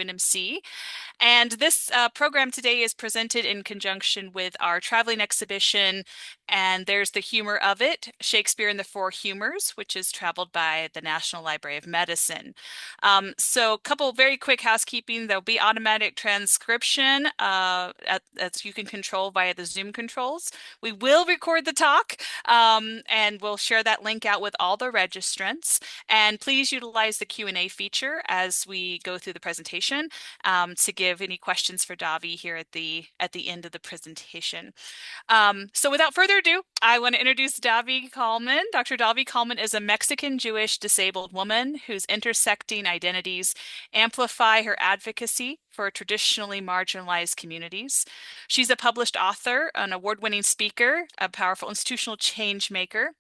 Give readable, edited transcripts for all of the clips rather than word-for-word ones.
UNMC. And this program today is presented in conjunction with our traveling exhibition, and there's the humor of it, Shakespeare and the Four Humors, which is traveled by the National Library of Medicine. So a couple very quick housekeeping. There'll be automatic transcription as you can control via the Zoom controls. We will record the talk, and we'll share that link out with all the registrants. And please utilize the Q&A feature as we go through the presentation to give any questions for Davi here at the end of the presentation. So without further ado, I want to introduce Davi Kallman. Dr. Davi Kallman is a Mexican Jewish disabled woman whose intersecting identities amplify her advocacy for traditionally marginalized communities. She's a published author, an award-winning speaker, a powerful institutional change maker.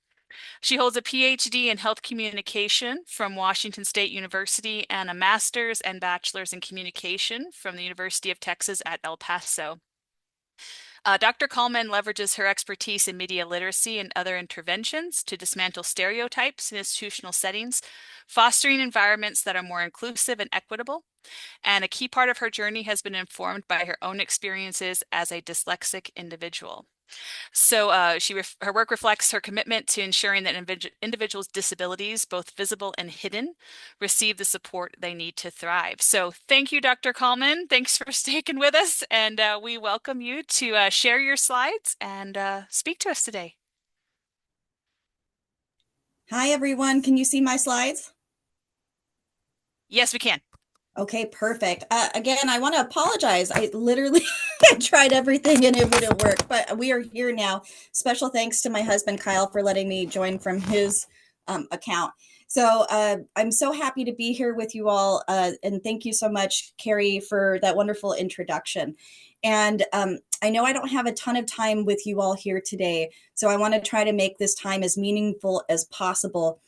She holds a PhD in health communication from Washington State University and a master's and bachelor's in communication from the University of Texas at El Paso. Dr. Kallman leverages her expertise in media literacy and other interventions to dismantle stereotypes in institutional settings, fostering environments that are more inclusive and equitable. And a key part of her journey has been informed by her own experiences as a dyslexic individual. So her work reflects her commitment to ensuring that individuals' disabilities, both visible and hidden, receive the support they need to thrive. So thank you, Dr. Kallman. Thanks for sticking with us, and we welcome you to share your slides and speak to us today. Hi, everyone. Can you see my slides? Yes, we can. Okay, perfect. Again, I want to apologize. I literally tried everything and it wouldn't work, but we are here now. Special thanks to my husband, Kyle, for letting me join from his account. So I'm so happy to be here with you all. And thank you so much, Carrie, for that wonderful introduction. And I know I don't have a ton of time with you all here today, so I want to try to make this time as meaningful as possible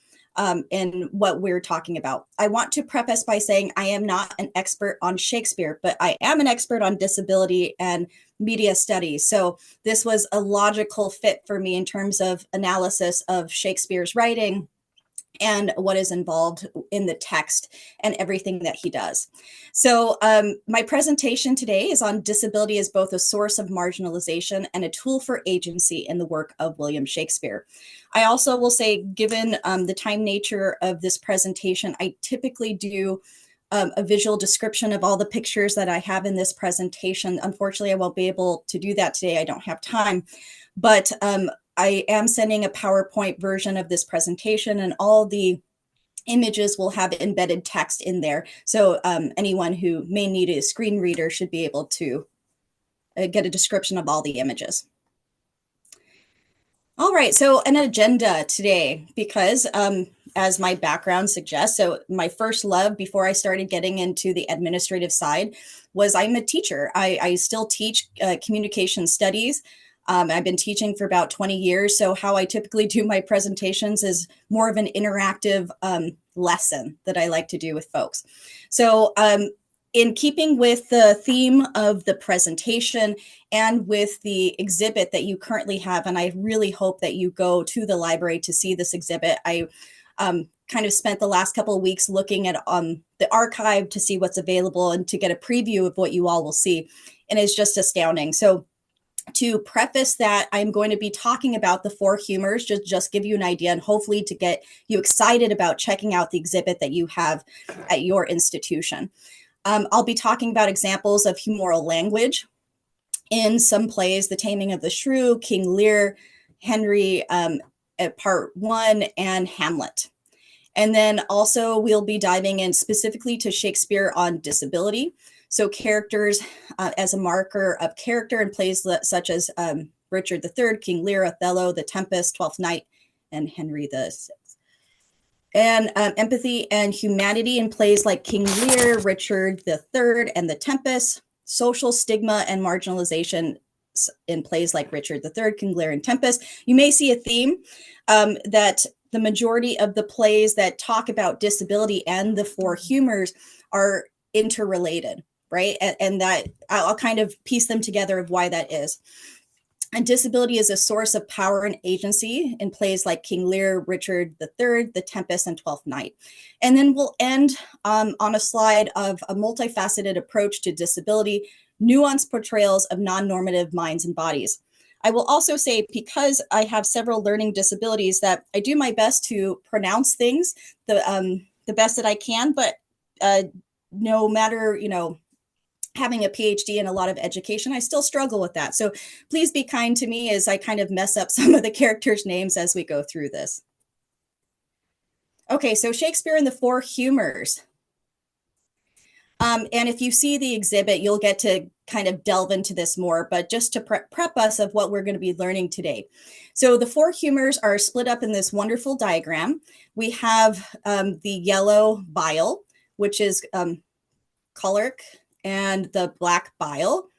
in what we're talking about. I want to preface by saying I am not an expert on Shakespeare, but I am an expert on disability and media studies. So this was a logical fit for me in terms of analysis of Shakespeare's writing and what is involved in the text and everything that he does. So my presentation today is on disability as both a source of marginalization and a tool for agency in the work of William Shakespeare. I also will say, given the time nature of this presentation, I typically do a visual description of all the pictures that I have in this presentation. Unfortunately, I won't be able to do that today. I don't have time, but I am sending a PowerPoint version of this presentation, and all the images will have embedded text in there. So anyone who may need a screen reader should be able to get a description of all the images. All right, so an agenda today, because as my background suggests, so my first love before I started getting into the administrative side was I'm a teacher. I still teach communication studies. I've been teaching for about 20 years. So how I typically do my presentations is more of an interactive lesson that I like to do with folks. So in keeping with the theme of the presentation and with the exhibit that you currently have, and I really hope that you go to the library to see this exhibit. I kind of spent the last couple of weeks looking at the archive to see what's available and to get a preview of what you all will see. And it's just astounding. So to preface that, I'm going to be talking about the four humors, just give you an idea and hopefully to get you excited about checking out the exhibit that you have at your institution. I'll be talking about examples of humoral language in some plays, The Taming of the Shrew, King Lear, Henry at part 1, and Hamlet. And then also we'll be diving in specifically to Shakespeare on disability. So characters as a marker of character in plays such as Richard III, King Lear, Othello, The Tempest, Twelfth Night, and Henry VI. And empathy and humanity in plays like King Lear, Richard III, and The Tempest. Social stigma and marginalization in plays like Richard III, King Lear, and Tempest. You may see a theme that the majority of the plays that talk about disability and the four humors are interrelated, right? And that I'll kind of piece them together of why that is. And disability is a source of power and agency in plays like King Lear, Richard III, The Tempest, and Twelfth Night. And then we'll end on a slide of a multifaceted approach to disability, nuanced portrayals of non-normative minds and bodies. I will also say, because I have several learning disabilities, that I do my best to pronounce things the best that I can, but no matter, having a PhD and a lot of education, I still struggle with that. So please be kind to me as I kind of mess up some of the characters' names as we go through this. Okay, so Shakespeare and the Four Humors. And if you see the exhibit, you'll get to kind of delve into this more, but just to prep us of what we're going to be learning today. So the four humors are split up in this wonderful diagram. We have the yellow bile, which is choleric, and the black bile,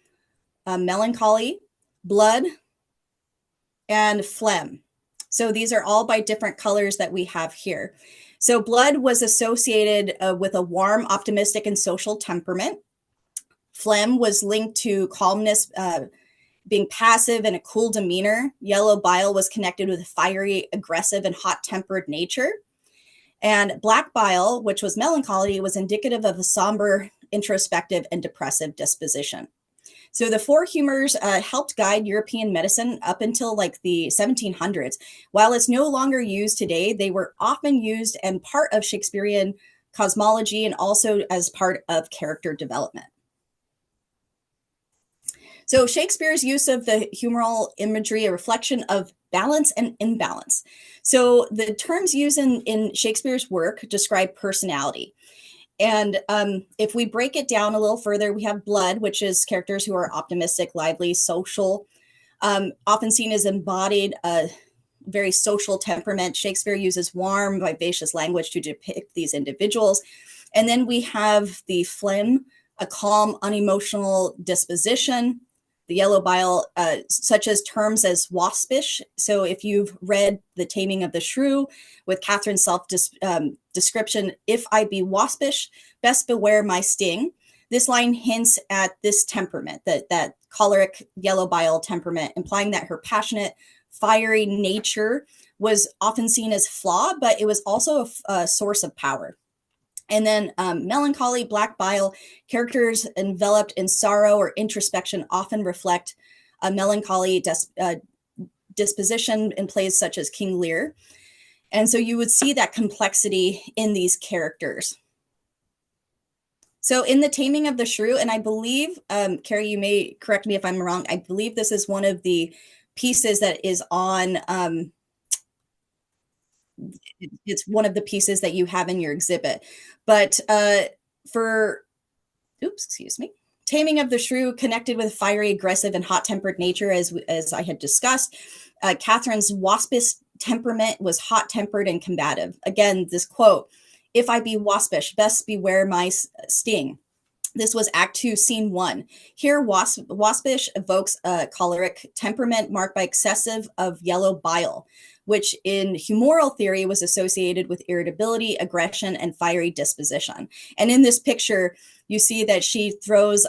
melancholy, blood, and phlegm. So these are all by different colors that we have here. So blood was associated with a warm, optimistic, and social temperament. Phlegm was linked to calmness, being passive and a cool demeanor. Yellow bile was connected with a fiery, aggressive, and hot-tempered nature. And black bile, which was melancholy, was indicative of a somber, introspective, and depressive disposition. So the four humors helped guide European medicine up until like the 1700s. While it's no longer used today, they were often used and part of Shakespearean cosmology and also as part of character development. So Shakespeare's use of the humoral imagery, a reflection of balance and imbalance. So the terms used in Shakespeare's work describe personality. And if we break it down a little further, we have blood, which is characters who are optimistic, lively, social, often seen as embodied a very social temperament. Shakespeare uses warm, vivacious language to depict these individuals. And then we have the phlegm, a calm, unemotional disposition. The yellow bile, such as terms as waspish. So if you've read The Taming of the Shrew with Catherine's self-description, if I be waspish, best beware my sting. This line hints at this temperament, that choleric yellow bile temperament, implying that her passionate, fiery nature was often seen as flaw, but it was also a source of power. And then melancholy, black bile, characters enveloped in sorrow or introspection often reflect a melancholy disposition in plays such as King Lear. And so you would see that complexity in these characters. So in The Taming of the Shrew, and I believe, Carrie, you may correct me if I'm wrong, I believe this is one of the pieces that is on it's one of the pieces that you have in your exhibit. But excuse me, Taming of the Shrew connected with fiery, aggressive, and hot-tempered nature, as I had discussed. Catherine's waspish temperament was hot-tempered and combative. Again, this quote, if I be waspish, best beware my sting. This was Act 2, Scene 1. Here, waspish evokes a choleric temperament marked by excessive of yellow bile, which in humoral theory was associated with irritability, aggression, and fiery disposition. And in this picture, you see that she throws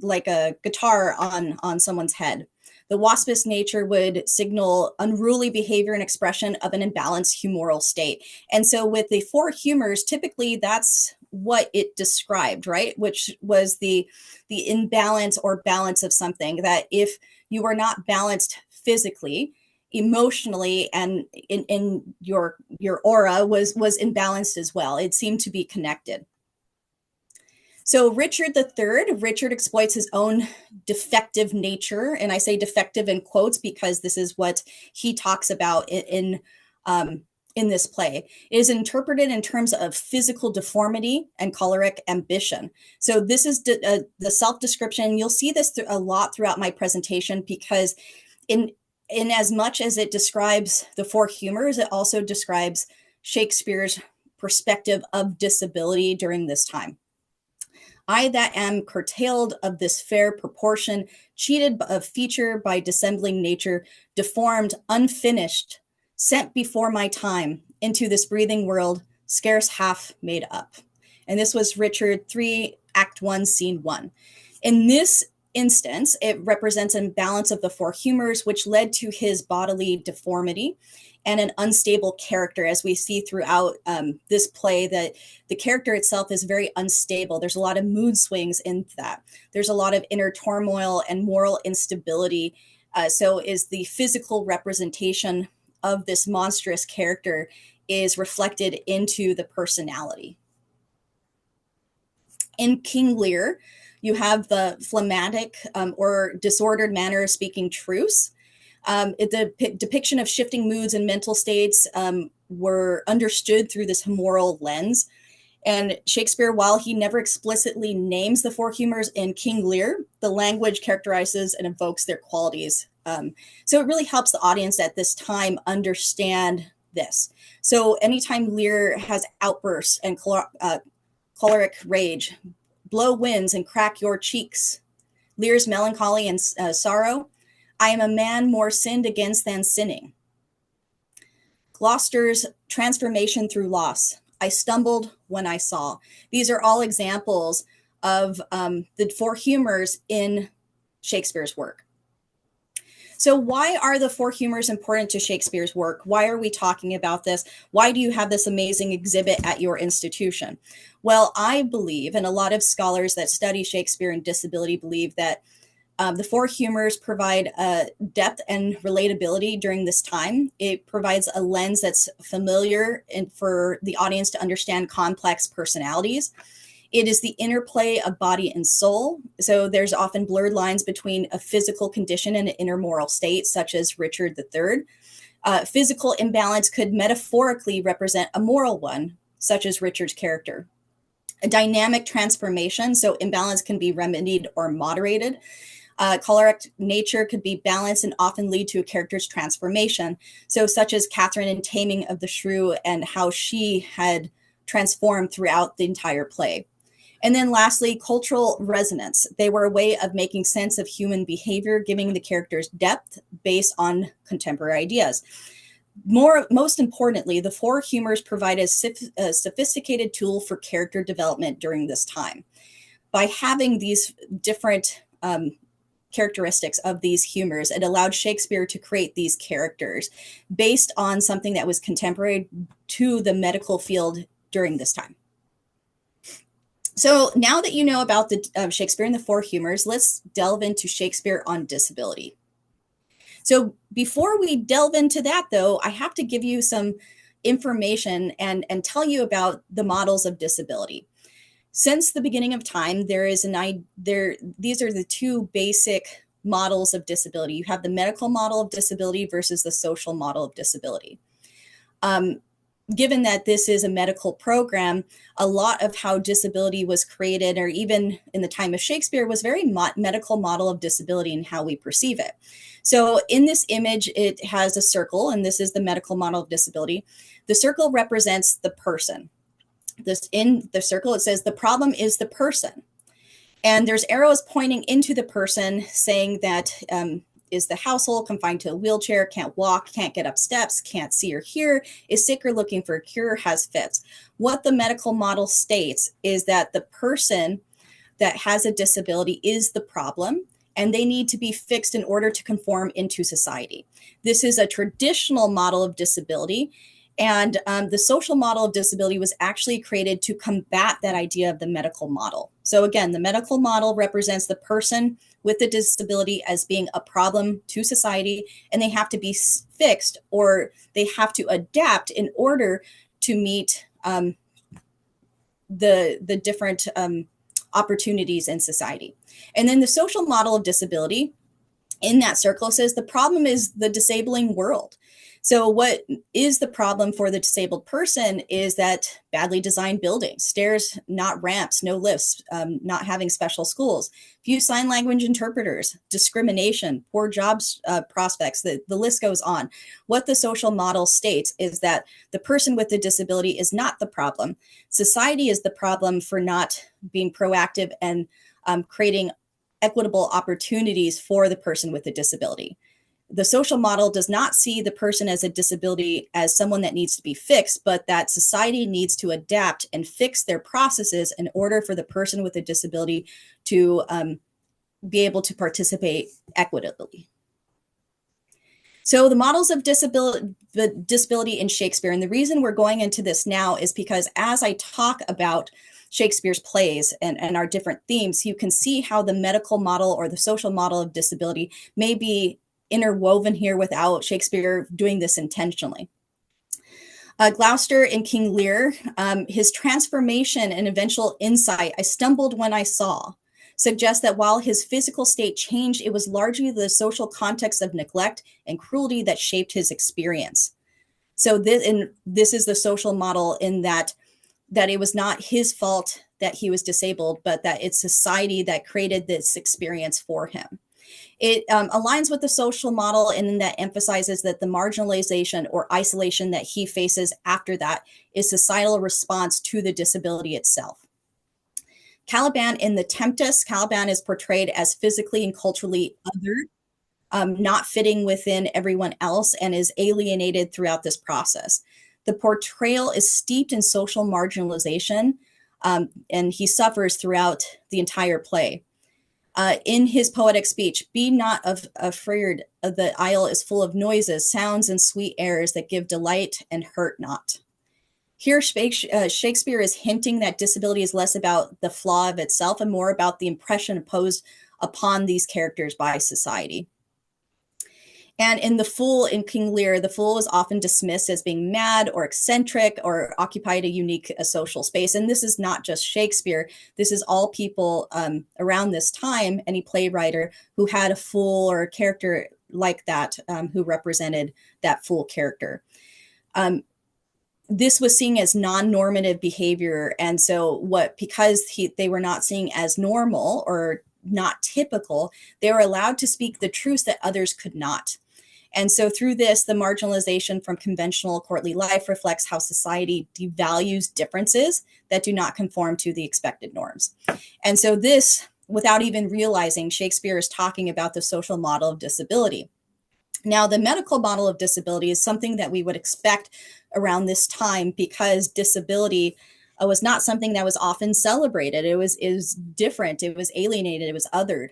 like a guitar on someone's head. The waspish nature would signal unruly behavior and expression of an imbalanced humoral state. And so with the four humors, typically that's what it described, right? Which was the imbalance or balance of something, that if you were not balanced physically, emotionally, and in your aura was imbalanced as well. It seemed to be connected. So Richard Richard exploits his own defective nature, and I say defective in quotes because this is what he talks about in this play. It is interpreted in terms of physical deformity and choleric ambition. So this is the self-description. You'll see this a lot throughout my presentation, because in as much as it describes the four humors, it also describes Shakespeare's perspective of disability during this time. I that am curtailed of this fair proportion, cheated of feature by dissembling nature, deformed, unfinished, sent before my time into this breathing world, scarce half made up. And this was Richard 3, Act 1, Scene 1. In this instance, it represents an imbalance of the four humors, which led to his bodily deformity and an unstable character, as we see throughout this play, that the character itself is very unstable. There's a lot of mood swings in that. There's a lot of inner turmoil and moral instability. So is the physical representation of this monstrous character is reflected into the personality. In King Lear, you have the phlegmatic or disordered manner of speaking truce. The depiction of shifting moods and mental states were understood through this moral lens. And Shakespeare, while he never explicitly names the four humors in King Lear, the language characterizes and evokes their qualities. So it really helps the audience at this time understand this. So anytime Lear has outbursts and choleric rage, blow winds and crack your cheeks, Lear's melancholy and sorrow, I am a man more sinned against than sinning. Gloucester's transformation through loss, I stumbled when I saw. These are all examples of the four humors in Shakespeare's work. So why are the four humors important to Shakespeare's work? Why are we talking about this? Why do you have this amazing exhibit at your institution? Well, I believe, and a lot of scholars that study Shakespeare and disability believe, that the four humors provide depth and relatability during this time. It provides a lens that's familiar and for the audience to understand complex personalities. It is the interplay of body and soul. So there's often blurred lines between a physical condition and an inner moral state, such as Richard III. Physical imbalance could metaphorically represent a moral one, such as Richard's character. A dynamic transformation, so imbalance can be remedied or moderated. Choleric nature could be balanced and often lead to a character's transformation. So such as Catherine in Taming of the Shrew and how she had transformed throughout the entire play. And then lastly, cultural resonance. They were a way of making sense of human behavior, giving the characters depth based on contemporary ideas. Most importantly, the four humors provide a sophisticated tool for character development during this time. By having these different characteristics of these humors, it allowed Shakespeare to create these characters based on something that was contemporary to the medical field during this time. So now that you know about the Shakespeare and the four humors, let's delve into Shakespeare on disability. So before we delve into that, though, I have to give you some information and tell you about the models of disability. Since the beginning of time, these are the two basic models of disability. You have the medical model of disability versus the social model of disability. Given that this is a medical program, a lot of how disability was created, or even in the time of Shakespeare, was very medical model of disability and how we perceive it. So in this image, it has a circle, and this is the medical model of disability. The circle represents the person. In the circle, it says the problem is the person. And there's arrows pointing into the person saying that is the household confined to a wheelchair, can't walk, can't get up steps, can't see or hear, is sick or looking for a cure, has fits. What the medical model states is that the person that has a disability is the problem, and they need to be fixed in order to conform into society. This is a traditional model of disability. And the social model of disability was actually created to combat that idea of the medical model. So again, the medical model represents the person with the disability as being a problem to society, and they have to be fixed, or they have to adapt in order to meet the different opportunities in society. And then the social model of disability in that circle says the problem is the disabling world. So what is the problem for the disabled person is that badly designed buildings, stairs, not ramps, no lifts, not having special schools, few sign language interpreters, discrimination, poor jobs prospects, the list goes on. What the social model states is that the person with the disability is not the problem. Society is the problem for not being proactive and creating equitable opportunities for the person with a disability. The social model does not see the person as a disability as someone that needs to be fixed, but that society needs to adapt and fix their processes in order for the person with a disability to be able to participate equitably. So the models of disability in Shakespeare, and the reason we're going into this now is because as I talk about Shakespeare's plays and our different themes, you can see how the medical model or the social model of disability may be interwoven here without Shakespeare doing this intentionally. Gloucester in King Lear, his transformation and eventual insight, I stumbled when I saw, suggests that while his physical state changed, it was largely the social context of neglect and cruelty that shaped his experience. So this is the social model in that it was not his fault that he was disabled, but that it's society that created this experience for him. It aligns with the social model and that emphasizes that the marginalization or isolation that he faces after that is societal response to the disability itself. Caliban in The Tempest, Caliban is portrayed as physically and culturally other, not fitting within everyone else, and is alienated throughout this process. The portrayal is steeped in social marginalization, and he suffers throughout the entire play. In his poetic speech, be not afraid, the isle is full of noises, sounds, and sweet airs that give delight and hurt not. Here, Shakespeare is hinting that disability is less about the flaw of itself and more about the impression imposed upon these characters by society. And in The Fool in King Lear, the fool is often dismissed as being mad or eccentric or occupied a unique social space. And this is not just Shakespeare. This is all people around this time, any playwright who had a fool or a character like that who represented that fool character. This was seen as non-normative behavior. And so because they were not seen as normal or not typical, they were allowed to speak the truths that others could not. And so through this, the marginalization from conventional courtly life reflects how society devalues differences that do not conform to the expected norms. And so this, without even realizing, Shakespeare is talking about the social model of disability. Now, the medical model of disability is something that we would expect around this time because disability was not something that was often celebrated. It was different. It was alienated. It was othered.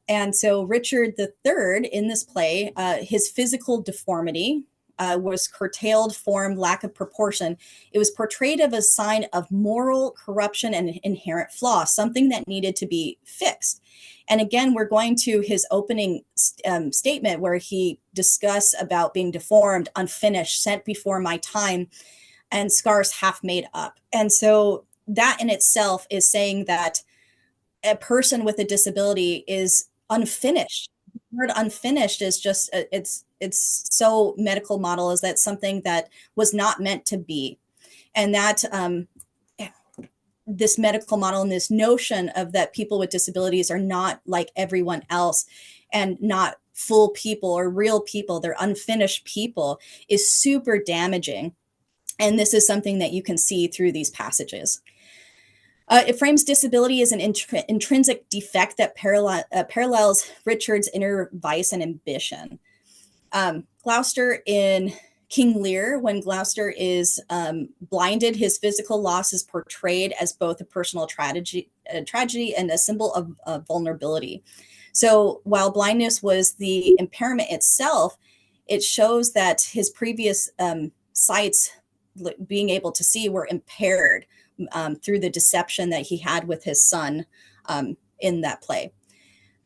And so Richard III in this play, his physical deformity was curtailed form, lack of proportion. It was portrayed as a sign of moral corruption and inherent flaw, something that needed to be fixed. And again, we're going to his opening statement where he discussed about being deformed, unfinished, sent before my time, and scars half made up. And so that in itself is saying that a person with a disability is unfinished. The word unfinished is just it's so medical model is that something that was not meant to be, and that this medical model and this notion of that people with disabilities are not like everyone else and not full people or real people, they're unfinished people, is super damaging. And this is something that you can see through these passages. It frames disability as an intrinsic defect that parallels Richard's inner vice and ambition. Gloucester in King Lear, when Gloucester is blinded, his physical loss is portrayed as both a personal tragedy and a symbol of vulnerability. So while blindness was the impairment itself, it shows that his previous sights, being able to see, were impaired through the deception that he had with his son in that play.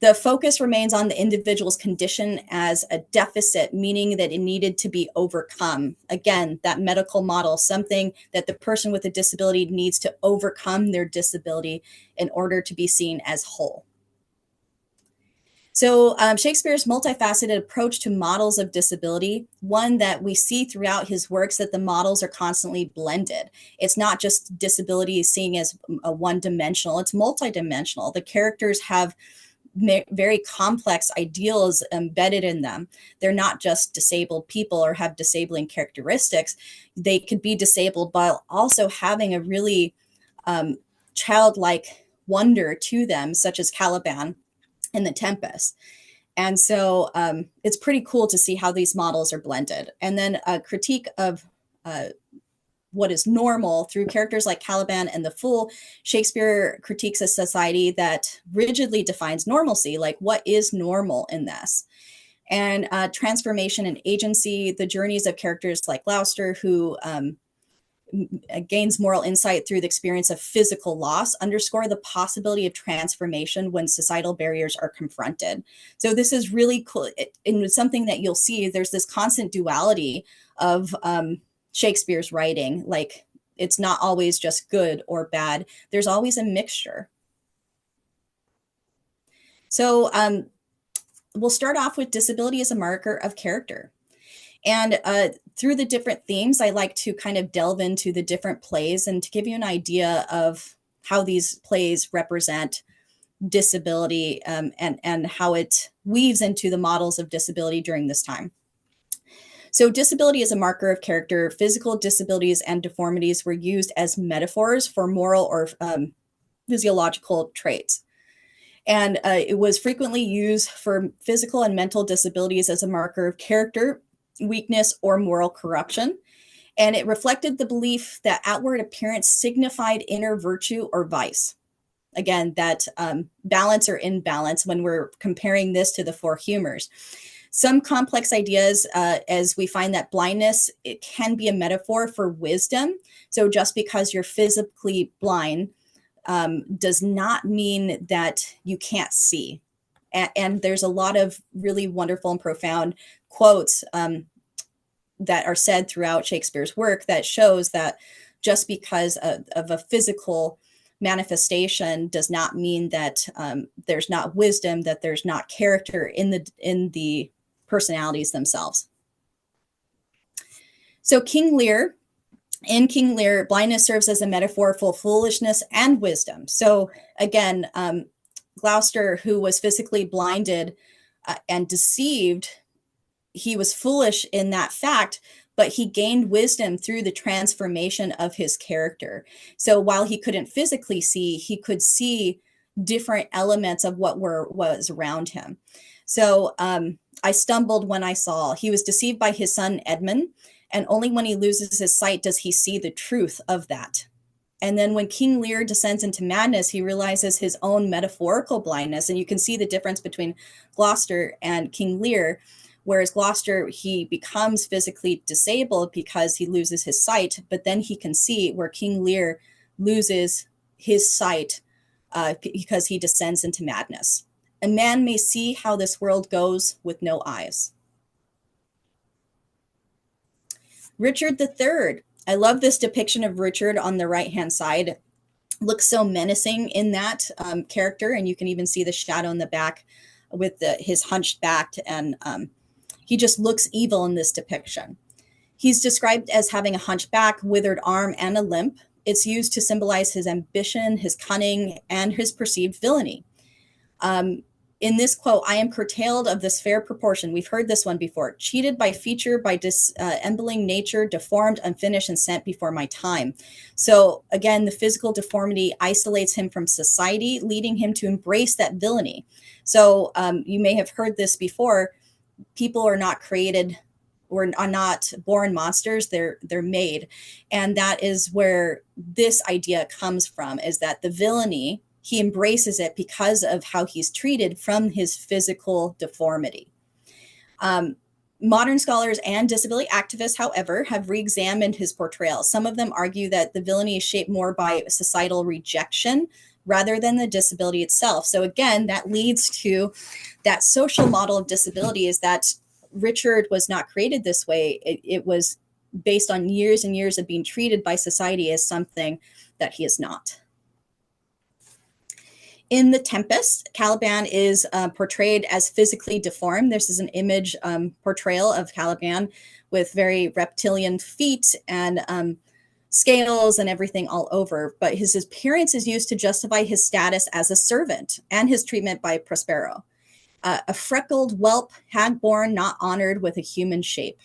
The focus remains on the individual's condition as a deficit, meaning that it needed to be overcome. Again, that medical model, something that the person with a disability needs to overcome their disability in order to be seen as whole. So Shakespeare's multifaceted approach to models of disability, one that we see throughout his works, that the models are constantly blended. It's not just disability seeing as a one-dimensional, it's multidimensional. The characters have very complex ideals embedded in them. They're not just disabled people or have disabling characteristics. They could be disabled while also having a really childlike wonder to them, such as Caliban in The Tempest. And so it's pretty cool to see how these models are blended. And then a critique of what is normal. Through characters like Caliban and the Fool, Shakespeare critiques a society that rigidly defines normalcy, like what is normal in this. And transformation and agency, the journeys of characters like Gloucester, who gains moral insight through the experience of physical loss, underscore the possibility of transformation when societal barriers are confronted. So this is really cool. And something that you'll see, there's this constant duality of Shakespeare's writing. Like, it's not always just good or bad. There's always a mixture. So we'll start off with disability as a marker of character. And through the different themes, I like to kind of delve into the different plays and to give you an idea of how these plays represent disability and how it weaves into the models of disability during this time. So disability is a marker of character. Physical disabilities and deformities were used as metaphors for moral or physiological traits. And it was frequently used for physical and mental disabilities as a marker of character, weakness, or moral corruption. And it reflected the belief that outward appearance signified inner virtue or vice. Again, that balance or imbalance when we're comparing this to the four humors. Some complex ideas, as we find that blindness, it can be a metaphor for wisdom. So just because you're physically blind does not mean that you can't see. And there's a lot of really wonderful and profound quotes that are said throughout Shakespeare's work that shows that just because of a physical manifestation does not mean that there's not wisdom, that there's not character in the personalities themselves. So King Lear, in King Lear, blindness serves as a metaphor for foolishness and wisdom. So again, Gloucester, who was physically blinded and deceived, he was foolish in that fact, but he gained wisdom through the transformation of his character. So while he couldn't physically see, he could see different elements of what was around him. So I stumbled when I saw. He was deceived by his son Edmund, and only when he loses his sight does he see the truth of that. And then when King Lear descends into madness, he realizes his own metaphorical blindness. And you can see the difference between Gloucester and King Lear. Whereas Gloucester, he becomes physically disabled because he loses his sight, but then he can see, where King Lear loses his sight because he descends into madness. A man may see how this world goes with no eyes. Richard III. I love this depiction of Richard on the right-hand side. Looks so menacing in that character, and you can even see the shadow in the back with his hunched back, and he just looks evil in this depiction. He's described as having a hunched back, withered arm, and a limp. It's used to symbolize his ambition, his cunning, and his perceived villainy. In this quote, I am curtailed of this fair proportion. We've heard this one before. Cheated by feature, by disembling nature, deformed, unfinished, and sent before my time. So again, the physical deformity isolates him from society, leading him to embrace that villainy. So you may have heard this before. People are not created or are not born monsters, they're made. And that is where this idea comes from, is that the villainy, he embraces it because of how he's treated from his physical deformity. Modern scholars and disability activists, however, have re-examined his portrayal. Some of them argue that the villainy is shaped more by societal rejection rather than the disability itself. So again, that leads to that social model of disability, is that Richard was not created this way. It was based on years and years of being treated by society as something that he is not. In The Tempest, Caliban is portrayed as physically deformed. This is an image portrayal of Caliban with very reptilian feet and scales and everything all over. But his appearance is used to justify his status as a servant and his treatment by Prospero. A freckled whelp, hag-born, not honored with a human shape.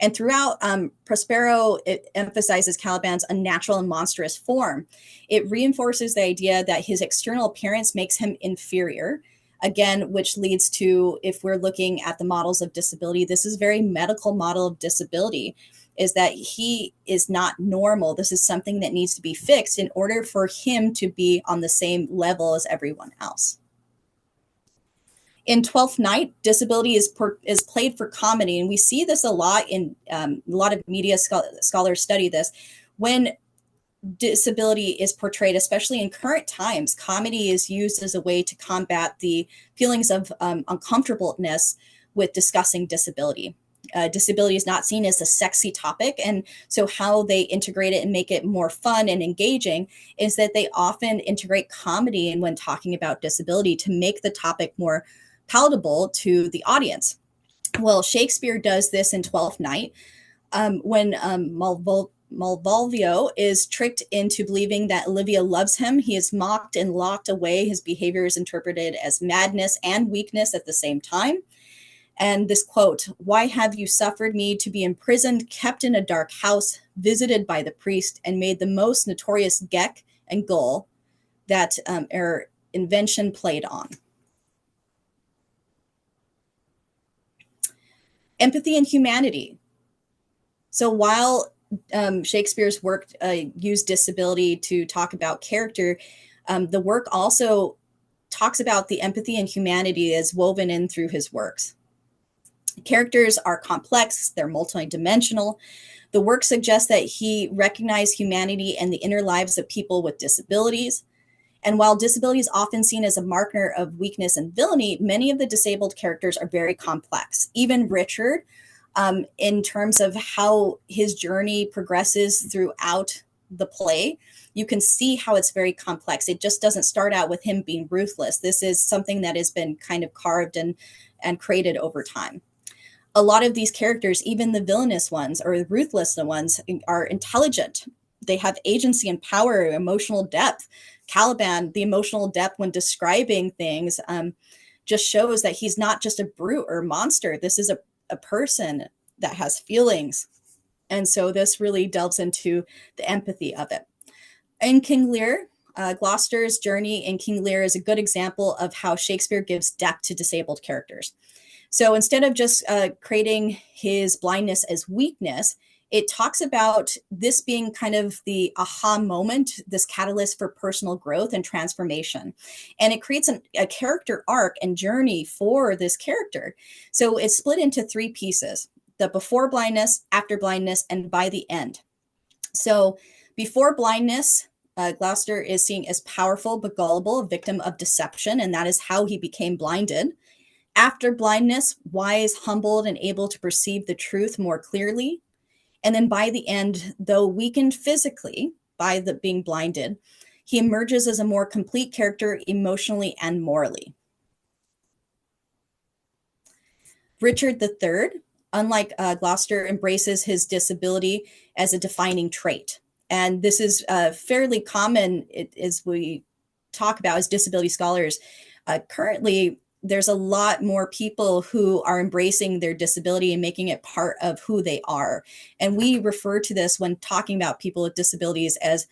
And throughout, Prospero, it emphasizes Caliban's unnatural and monstrous form. It reinforces the idea that his external appearance makes him inferior, again, which leads to, if we're looking at the models of disability, this is a very medical model of disability. is that he is not normal. This is something that needs to be fixed in order for him to be on the same level as everyone else. In Twelfth Night, disability is played for comedy, and we see this a lot in a lot of media scholars study this. When disability is portrayed, especially in current times, comedy is used as a way to combat the feelings of uncomfortableness with discussing disability. Disability is not seen as a sexy topic, and so how they integrate it and make it more fun and engaging is that they often integrate comedy in when talking about disability to make the topic more palatable to the audience. Well, Shakespeare does this in Twelfth Night when Malvolio is tricked into believing that Olivia loves him. He is mocked and locked away. His behavior is interpreted as madness and weakness at the same time. And this quote, "Why have you suffered me to be imprisoned, kept in a dark house, visited by the priest, and made the most notorious geck and gull that invention played on?" Empathy and humanity. So while Shakespeare's work used disability to talk about character, the work also talks about the empathy and humanity as woven in through his works. Characters are complex, they're multidimensional. The work suggests that he recognized humanity and the inner lives of people with disabilities. And while disability is often seen as a marker of weakness and villainy, many of the disabled characters are very complex. Even Richard, in terms of how his journey progresses throughout the play, you can see how it's very complex. It just doesn't start out with him being ruthless. This is something that has been kind of carved and created over time. A lot of these characters, even the villainous ones or the ruthless ones, are intelligent. They have agency and power, emotional depth. Kallman, the emotional depth when describing things, just shows that he's not just a brute or monster. This is a person that has feelings. And so this really delves into the empathy of it. In King Lear, Gloucester's journey in King Lear is a good example of how Shakespeare gives depth to disabled characters. So instead of just creating his blindness as weakness, it talks about this being kind of the aha moment, this catalyst for personal growth and transformation. And it creates a character arc and journey for this character. So it's split into three pieces: the before blindness, after blindness, and by the end. So before blindness, Gloucester is seen as powerful but gullible, a victim of deception, and that is how he became blinded. After blindness, wise, humbled, and able to perceive the truth more clearly. And then by the end, though weakened physically by the being blinded, he emerges as a more complete character emotionally and morally. Richard III, unlike Gloucester, embraces his disability as a defining trait. And this is fairly common as we talk about as disability scholars. Currently, there's a lot more people who are embracing their disability and making it part of who they are. And we refer to this when talking about people with disabilities as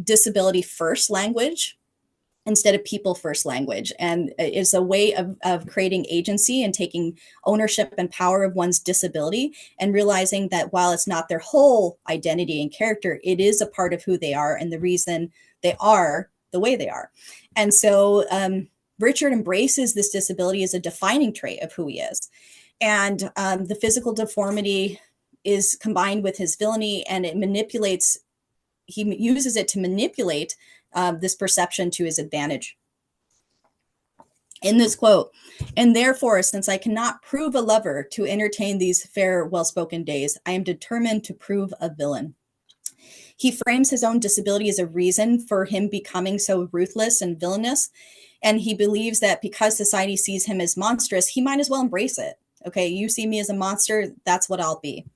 disability first language instead of people first language. And it's a way of creating agency and taking ownership and power of one's disability and realizing that while it's not their whole identity and character, it is a part of who they are and the reason they are the way they are. And so, Richard embraces this disability as a defining trait of who he is. And the physical deformity is combined with his villainy, and he uses it to manipulate this perception to his advantage. In this quote, "And therefore, since I cannot prove a lover to entertain these fair, well-spoken days, I am determined to prove a villain." He frames his own disability as a reason for him becoming so ruthless and villainous. And he believes that because society sees him as monstrous, he might as well embrace it. Okay, you see me as a monster, that's what I'll be.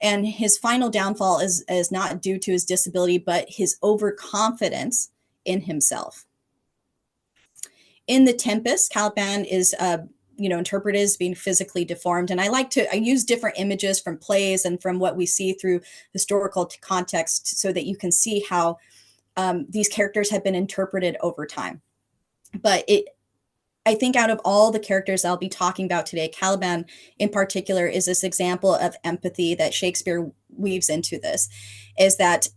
And his final downfall is not due to his disability, but his overconfidence in himself. In The Tempest, Kallman is interpreted as being physically deformed. And I use different images from plays and from what we see through historical context so that you can see how these characters have been interpreted over time. But I think out of all the characters I'll be talking about today, Caliban in particular is this example of empathy that Shakespeare weaves into this, is that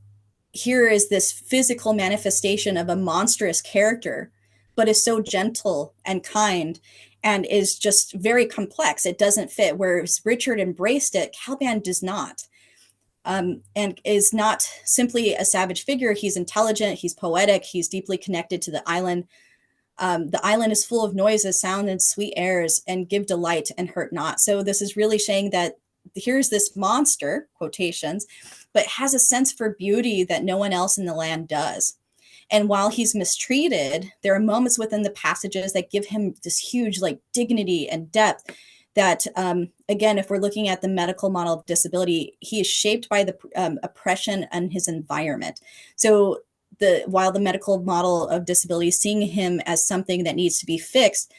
here is this physical manifestation of a monstrous character, but is so gentle and kind and is just very complex. It doesn't fit. Whereas Richard embraced it, Caliban does not. And is not simply a savage figure. He's intelligent, he's poetic, he's deeply connected to the island. The island is full of noises, sound, and sweet airs, and give delight and hurt not. So this is really saying that here's this monster, quotations, but has a sense for beauty that no one else in the land does. And while he's mistreated, there are moments within the passages that give him this huge like dignity and depth that, again, if we're looking at the medical model of disability, he is shaped by the oppression and his environment. So while the medical model of disability is seeing him as something that needs to be fixed,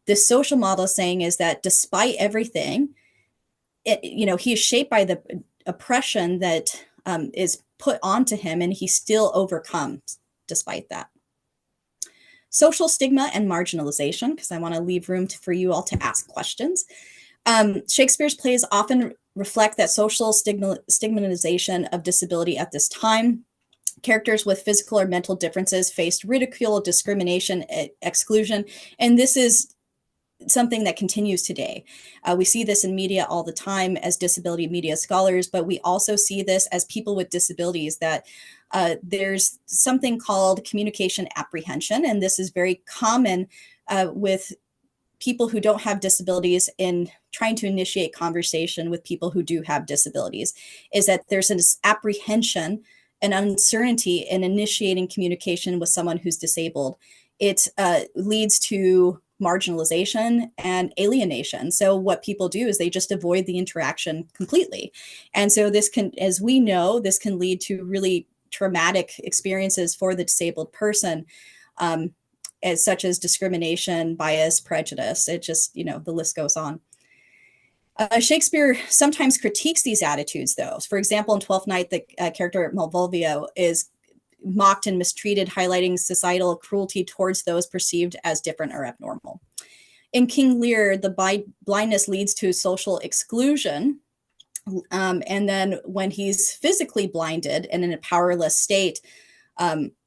the social model saying is that despite everything, he is shaped by the oppression that is put onto him, and he still overcomes despite that. Social stigma and marginalization, because I want to leave room for you all to ask questions. Shakespeare's plays often reflect that social stigmatization of disability at this time. Characters with physical or mental differences faced ridicule, discrimination, exclusion, and this is something that continues today. We see this in media all the time as disability media scholars, but we also see this as people with disabilities, that there's something called communication apprehension, and this is very common with people who don't have disabilities in trying to initiate conversation with people who do have disabilities, is that there's this apprehension and uncertainty in initiating communication with someone who's disabled. It leads to marginalization and alienation. So what people do is they just avoid the interaction completely. And so this can, as we know, this can lead to really traumatic experiences for the disabled person, as such as discrimination, bias, prejudice. It just, the list goes on. Shakespeare sometimes critiques these attitudes, though. For example, in Twelfth Night, the character Malvolio is mocked and mistreated, highlighting societal cruelty towards those perceived as different or abnormal. In King Lear, the blindness leads to social exclusion. And then when he's physically blinded and in a powerless state,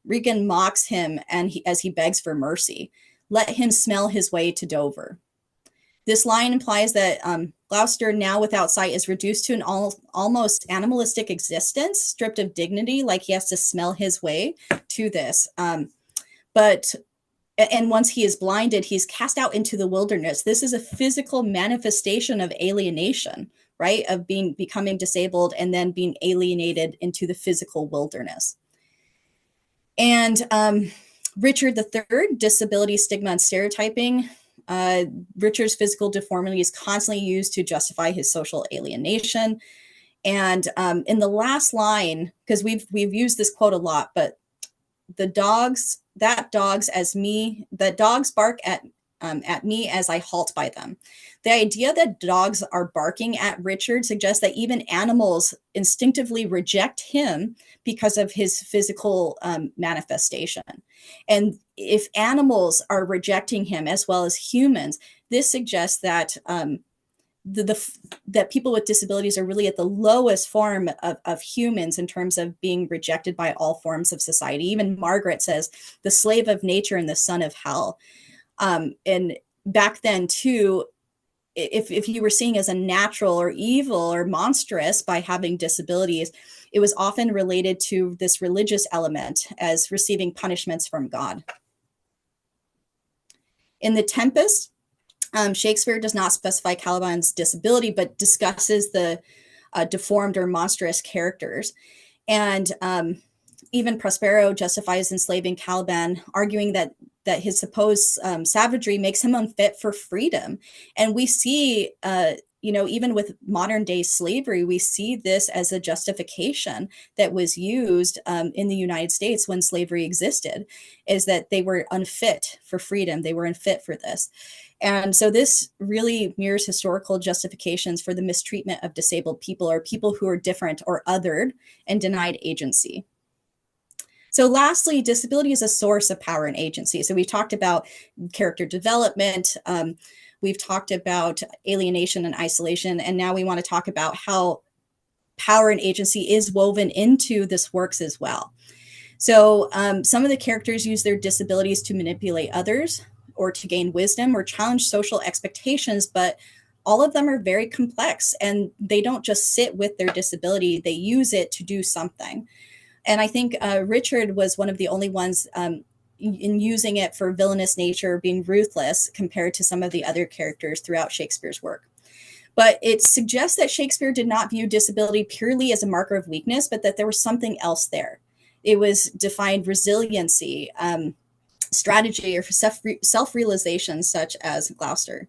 Regan mocks him as he begs for mercy. Let him smell his way to Dover. This line implies that Gloucester, now without sight, is reduced to an almost animalistic existence, stripped of dignity, like he has to smell his way to this. And once he is blinded, he's cast out into the wilderness. This is a physical manifestation of alienation, right? Of becoming disabled and then being alienated into the physical wilderness. And Richard III, disability, stigma, and stereotyping. Richard's physical deformity is constantly used to justify his social alienation. And in the last line, because we've used this quote a lot, but the dogs bark at me as I halt by them. The idea that dogs are barking at Richard suggests that even animals instinctively reject him because of his physical manifestation. And if animals are rejecting him as well as humans, this suggests that that people with disabilities are really at the lowest form of humans in terms of being rejected by all forms of society. Even Margaret says, the slave of nature and the son of hell. And back then, too, if you were seen as unnatural or evil or monstrous by having disabilities, it was often related to this religious element as receiving punishments from God. In The Tempest, Shakespeare does not specify Caliban's disability, but discusses the deformed or monstrous characters. And even Prospero justifies enslaving Caliban, arguing that his supposed savagery makes him unfit for freedom. And we see, even with modern day slavery, we see this as a justification that was used in the United States when slavery existed, is that they were unfit for freedom. They were unfit for this. And so this really mirrors historical justifications for the mistreatment of disabled people, or people who are different or othered and denied agency. So lastly, disability is a source of power and agency. So we've talked about character development, we've talked about alienation and isolation, and now we want to talk about how power and agency is woven into this works as well. So some of the characters use their disabilities to manipulate others or to gain wisdom or challenge social expectations, but all of them are very complex and they don't just sit with their disability, they use it to do something. And I think Richard was one of the only ones in using it for villainous nature, being ruthless compared to some of the other characters throughout Shakespeare's work. But it suggests that Shakespeare did not view disability purely as a marker of weakness, but that there was something else there. It was defined resiliency, strategy, or self-realization, such as Gloucester.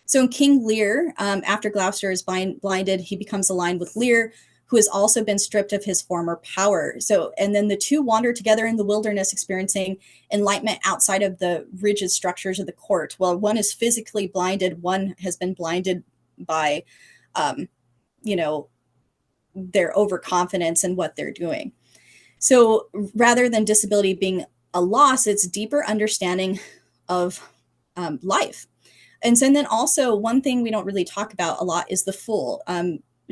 So in King Lear, after Gloucester is blinded, he becomes aligned with Lear, who has also been stripped of his former power. So, and then the two wander together in the wilderness, experiencing enlightenment outside of the rigid structures of the court. Well, one is physically blinded, one has been blinded by, you know, their overconfidence in what they're doing. So rather than disability being a loss, it's deeper understanding of life. And so, and then also one thing we don't really talk about a lot is the fool.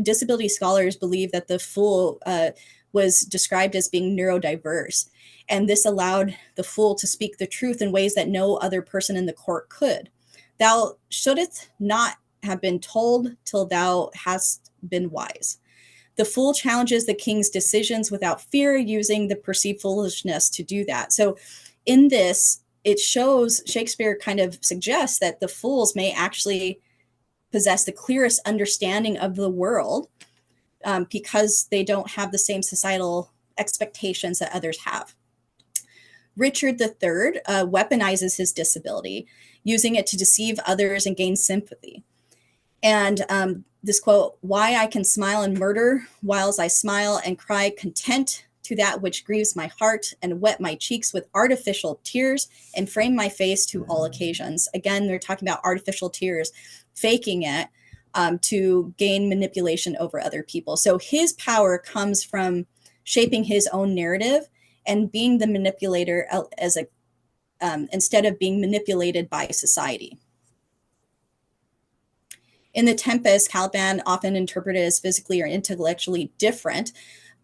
Disability scholars believe that the fool was described as being neurodiverse. And this allowed the fool to speak the truth in ways that no other person in the court could. Thou shouldst not have been told till thou hast been wise. The fool challenges the king's decisions without fear, using the perceived foolishness to do that. So in this, it shows, Shakespeare kind of suggests that the fools may actually possess the clearest understanding of the world because they don't have the same societal expectations that others have. Richard III weaponizes his disability, using it to deceive others and gain sympathy. And this quote, why I can smile and murder, whiles I smile and cry content to that which grieves my heart, and wet my cheeks with artificial tears, and frame my face to all occasions. Again, they're talking about artificial tears, faking it to gain manipulation over other people. So his power comes from shaping his own narrative and being the manipulator as a instead of being manipulated by society. In The Tempest, Caliban, often interpreted as physically or intellectually different,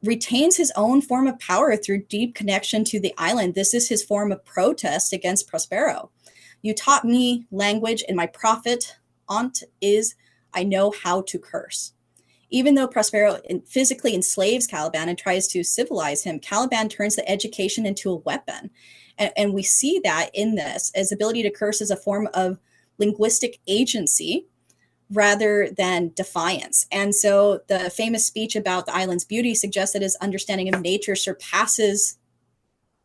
retains his own form of power through deep connection to the island. This is his form of protest against Prospero. You taught me language, and my profit on't is I know how to curse. Even though Prospero physically enslaves Caliban and tries to civilize him, Caliban turns the education into a weapon. And we see that in this, as ability to curse as a form of linguistic agency rather than defiance. And so the famous speech about the island's beauty suggests that his understanding of nature surpasses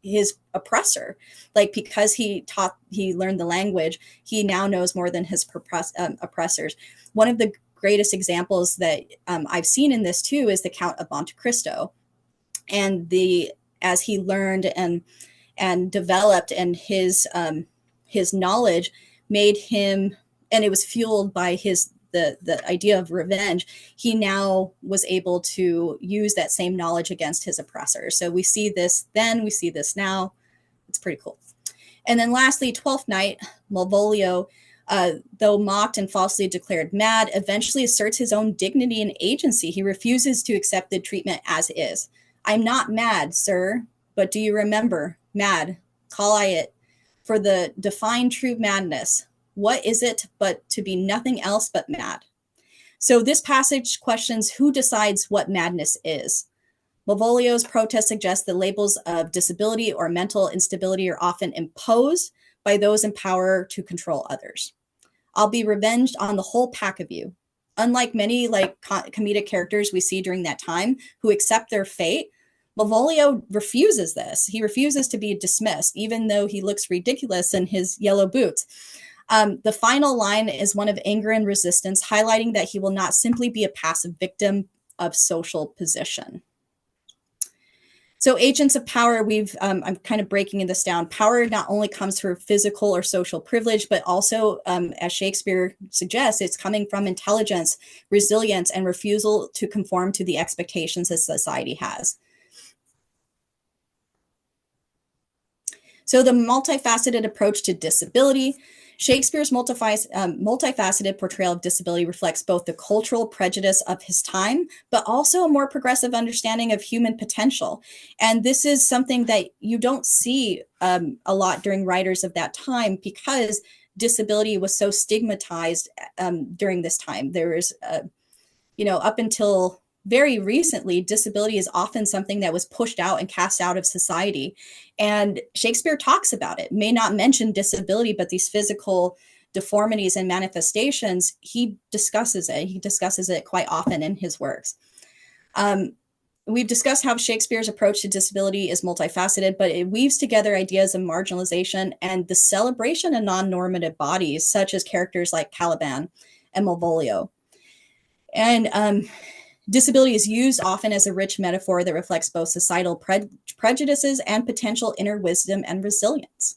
his oppressor. Like, because he learned the language, he now knows more than his oppressors. One of the greatest examples that I've seen in this too is the Count of Monte Cristo. And as he learned and developed, and his knowledge made him, and it was fueled by the idea of revenge, he now was able to use that same knowledge against his oppressor. So we see this then, we see this now. It's pretty cool. And then lastly, 12th Night, Malvolio, though mocked and falsely declared mad, eventually asserts his own dignity and agency. He refuses to accept the treatment as is. I'm not mad, sir, but do you remember, mad, call I it, for the define true madness. What is it but to be nothing else but mad? So this passage questions who decides what madness is. Malvolio's protest suggests that labels of disability or mental instability are often imposed by those in power to control others. I'll be revenged on the whole pack of you. Unlike many comedic characters we see during that time who accept their fate, Malvolio refuses this. He refuses to be dismissed, even though he looks ridiculous in his yellow boots. The final line is one of anger and resistance, highlighting that he will not simply be a passive victim of social position. So agents of power, I'm kind of breaking this down. Power not only comes from physical or social privilege, but also, as Shakespeare suggests, it's coming from intelligence, resilience, and refusal to conform to the expectations that society has. So the multifaceted approach to disability. Shakespeare's multifaceted portrayal of disability reflects both the cultural prejudice of his time, but also a more progressive understanding of human potential. And this is something that you don't see a lot during writers of that time because disability was so stigmatized during this time. There was, up until very recently, disability is often something that was pushed out and cast out of society. And Shakespeare talks about it, may not mention disability, but these physical deformities and manifestations, he discusses it. He discusses it quite often in his works. We've discussed how Shakespeare's approach to disability is multifaceted, but it weaves together ideas of marginalization and the celebration of non-normative bodies, such as characters like Kallman and Malvolio. And disability is used often as a rich metaphor that reflects both societal prejudices and potential inner wisdom and resilience.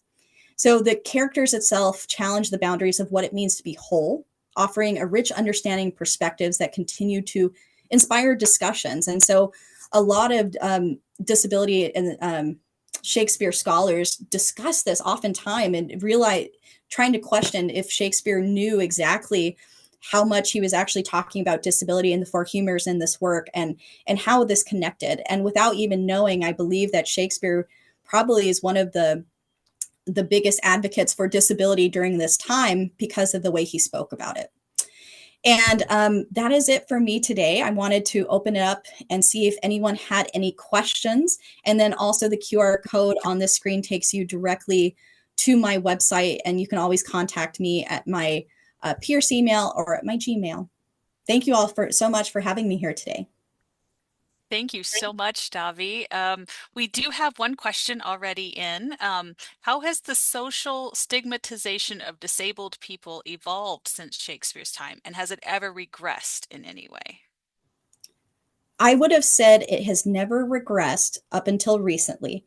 So the characters itself challenge the boundaries of what it means to be whole, offering a rich understanding perspectives that continue to inspire discussions. And so a lot of disability and Shakespeare scholars discuss this oftentimes and realize, trying to question if Shakespeare knew exactly how much he was actually talking about disability in the four humors in this work and how this connected. And without even knowing, I believe that Shakespeare probably is one of the biggest advocates for disability during this time because of the way he spoke about it. And that is it for me today. I wanted to open it up and see if anyone had any questions. And then also the QR code on this screen takes you directly to my website, and you can always contact me at my Pierce email or at my Gmail. Thank you all so much for having me here today. Thank you so much, Davi. We do have one question already in. How has the social stigmatization of disabled people evolved since Shakespeare's time, and has it ever regressed in any way? I would have said it has never regressed up until recently.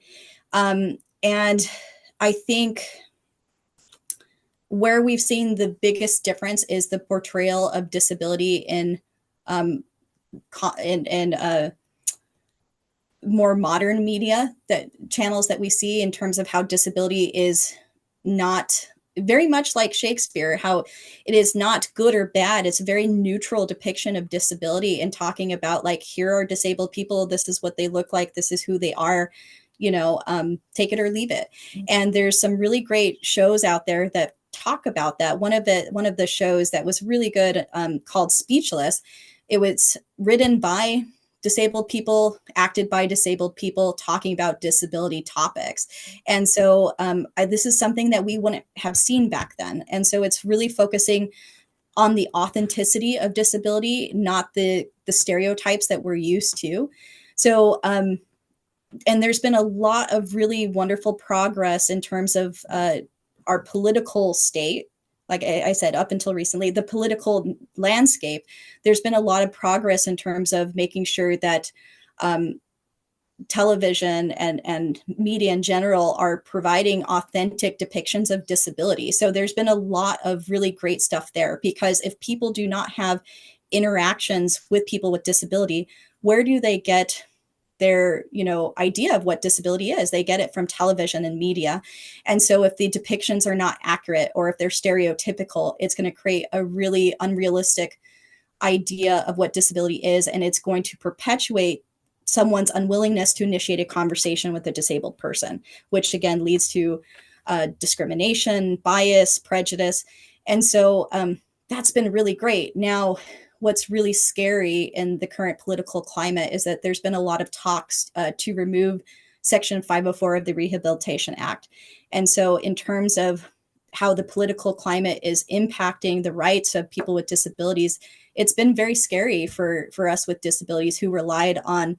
And I think where we've seen the biggest difference is the portrayal of disability in more modern media, that channels that we see in terms of how disability is not very much like Shakespeare, how it is not good or bad. It's a very neutral depiction of disability and talking about, like, here are disabled people. This is what they look like. This is who they are. Take it or leave it. And there's some really great shows out there that talk about that. One of the shows that was really good, called Speechless. It was written by disabled people, acted by disabled people, talking about disability topics. And so this is something that we wouldn't have seen back then. And so it's really focusing on the authenticity of disability, not the stereotypes that we're used to. So, and there's been a lot of really wonderful progress in terms of our political state. Like I said, up until recently, the political landscape, there's been a lot of progress in terms of making sure that television and media in general are providing authentic depictions of disability. So there's been a lot of really great stuff there, because if people do not have interactions with people with disability, where do they get their idea of what disability is? They get it from television and media. And so if the depictions are not accurate, or if they're stereotypical, it's going to create a really unrealistic idea of what disability is, and it's going to perpetuate someone's unwillingness to initiate a conversation with a disabled person, which again leads to discrimination, bias, prejudice. And so that's been really great. Now, what's really scary in the current political climate is that there's been a lot of talks to remove Section 504 of the Rehabilitation Act. And so in terms of how the political climate is impacting the rights of people with disabilities, it's been very scary for us with disabilities who relied on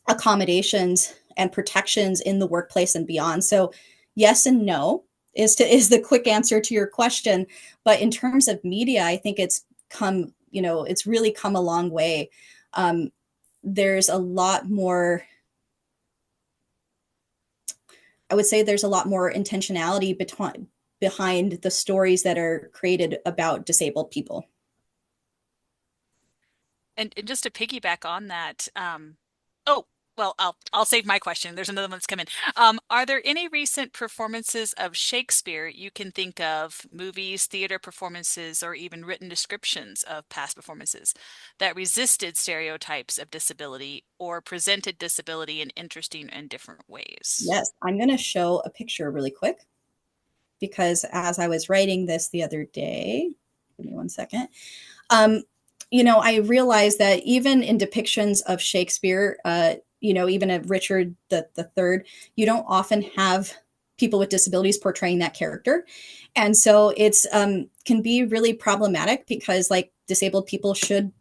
accommodations and protections in the workplace and beyond. So yes and no is the quick answer to your question. But in terms of media, I think it's really come a long way. There's a lot more, I would say there's a lot more intentionality behind the stories that are created about disabled people. And just to piggyback on that, oh, well, I'll save my question. There's another one that's come in. Are there any recent performances of Shakespeare you can think of, movies, theater performances, or even written descriptions of past performances that resisted stereotypes of disability or presented disability in interesting and different ways? Yes, I'm going to show a picture really quick because as I was writing this the other day, give me one second. Um, I realized that even in depictions of Shakespeare, even of Richard the Third, you don't often have people with disabilities portraying that character, and so it's can be really problematic because like disabled people should,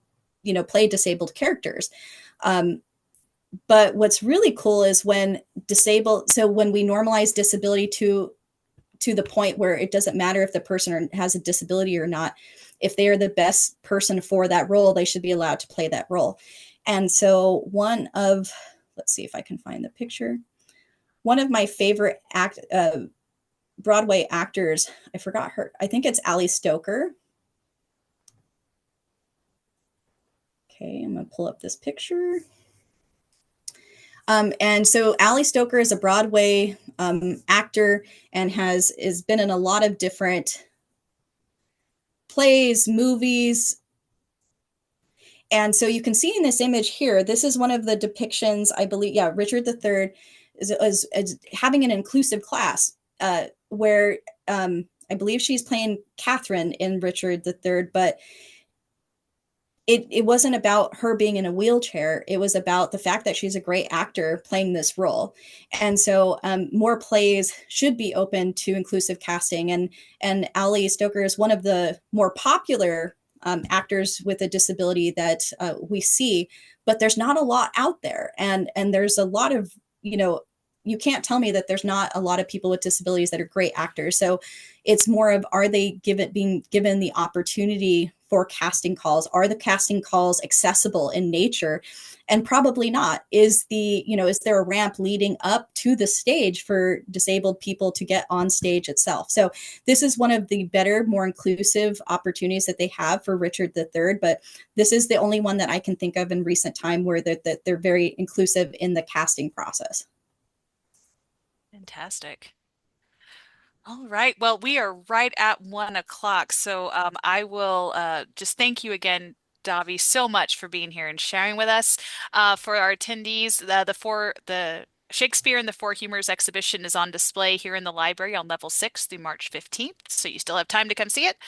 play disabled characters. Um, but what's really cool is when disabled, so when we normalize disability to the point where it doesn't matter if the person has a disability or not. If they are the best person for that role, they should be allowed to play that role. And so let's see if I can find the picture. One of my favorite Broadway actors, I forgot her. I think it's Ali Stoker. Okay, I'm gonna pull up this picture. And so Ali Stoker is a Broadway actor and has been in a lot of different plays, movies. And so you can see in this image here, this is one of the depictions, I believe, yeah, Richard III is having an inclusive class where I believe she's playing Catherine in Richard III, but it wasn't about her being in a wheelchair. It was about the fact that she's a great actor playing this role. And so more plays should be open to inclusive casting. And Ali Stoker is one of the more popular actors with a disability that we see, but there's not a lot out there. And there's a lot of, you can't tell me that there's not a lot of people with disabilities that are great actors. So it's more of, are they being given the opportunity for casting calls? Are the casting calls accessible in nature? And probably not. Is there a ramp leading up to the stage for disabled people to get on stage itself? So this is one of the better, more inclusive opportunities that they have for Richard III, but this is the only one that I can think of in recent time where they're very inclusive in the casting process. Fantastic. All right. Well, we are right at 1 o'clock. So I will just thank you again, Davi, so much for being here and sharing with us. For our attendees, the Shakespeare and the Four Humors exhibition is on display here in the library on level 6 through March 15th. So you still have time to come see it.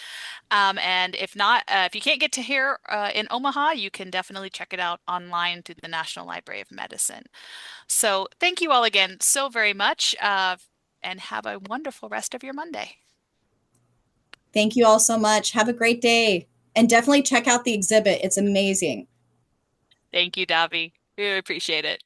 And if not, if you can't get to here in Omaha, you can definitely check it out online through the National Library of Medicine. So thank you all again so very much, and have a wonderful rest of your Monday. Thank you all so much. Have a great day. And definitely check out the exhibit. It's amazing. Thank you, Davi. We appreciate it.